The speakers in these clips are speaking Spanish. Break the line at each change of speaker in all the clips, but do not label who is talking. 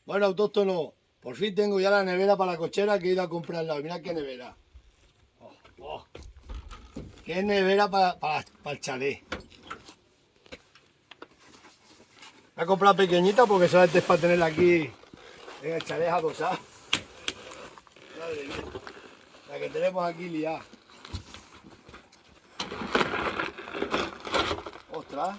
Bueno, autóctono, por fin tengo ya la nevera para la cochera que he ido a comprarla. Mirad qué nevera. Oh, oh. Qué nevera para el chalet. La he comprado pequeñita porque solamente es para tenerla aquí en el chalet adosada. Madre mía, la que tenemos aquí liada. Ostras.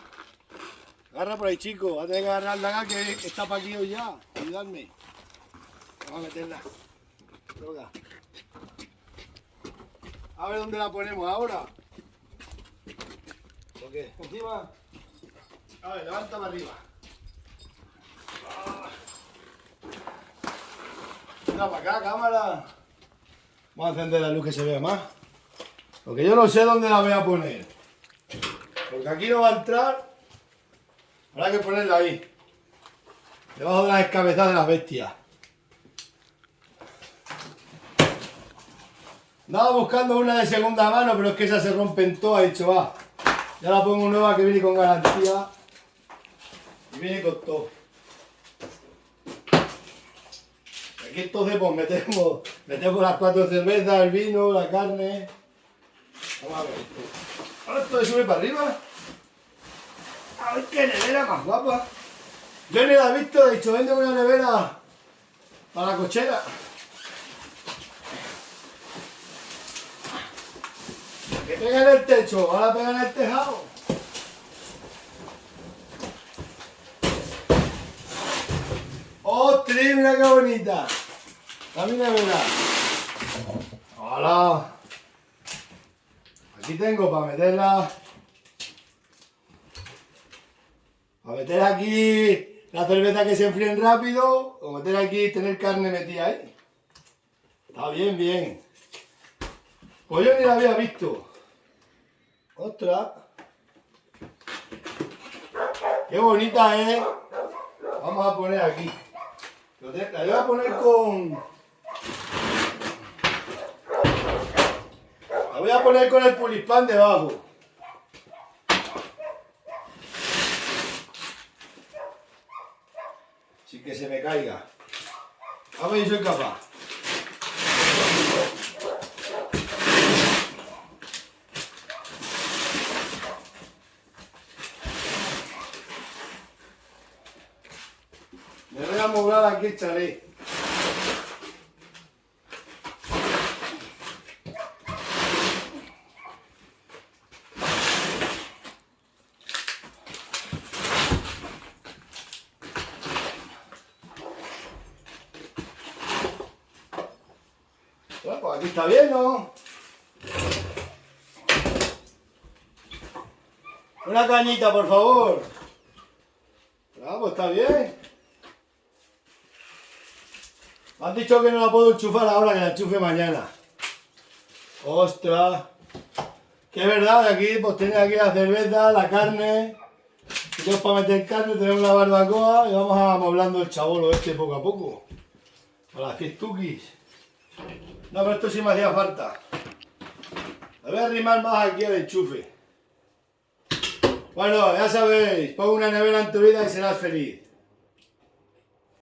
Agarra por ahí, chico. Va a tener que agarrar la gana que está para aquí hoy ya. Ayudarme. Vamos a meterla. Droga. A ver dónde la ponemos ahora. ¿Por qué? Encima. A ver, levanta para arriba. Mira para acá, cámara. Vamos a encender la luz que se vea más. Porque yo no sé dónde la voy a poner. Porque aquí no va a entrar. Habrá que ponerla ahí. Debajo de las escabezadas de las bestias. Andaba buscando una de segunda mano, pero es que esas se rompen todas. He dicho, va. Ya la pongo nueva que viene con garantía. Y viene con todo. Aquí entonces pues metemos las 4 cervezas, el vino, la carne. Vamos a ver esto. Ahora esto sube para arriba. A ver qué nevera más guapa. Yo ni la he visto, he dicho, vende una nevera para la cochera. Que pega en el techo, ahora pega en el tejado. ¡Ostras, mira qué bonita! La mi nevera. ¡Hola! Aquí tengo para meterla. Para meter aquí la cerveza que se enfríen rápido. O meter aquí y tener carne metida ahí. Está bien, bien. Pues yo ni la había visto. ¡Ostras! ¡Qué bonita es! Vamos a poner aquí. La voy a poner con... La voy a poner con el pulispán debajo. Sin que se me caiga. A ver si soy capaz. Me voy a mover aquí el chalet. Bueno, pues aquí está bien, ¿no? Una cañita, por favor. Pues está bien. Me han dicho que no la puedo enchufar ahora, que la enchufe mañana. ¡Ostras! Que es verdad, aquí pues tienes aquí la cerveza, la carne. Y tenemos para meter carne, tenemos la barbacoa y vamos amoblando el chabolo este poco a poco. Para las fiestuquis. No, pero esto sí me hacía falta. Me voy a arrimar más aquí al enchufe. Bueno, ya sabéis, pon una nevera en tu vida y serás feliz.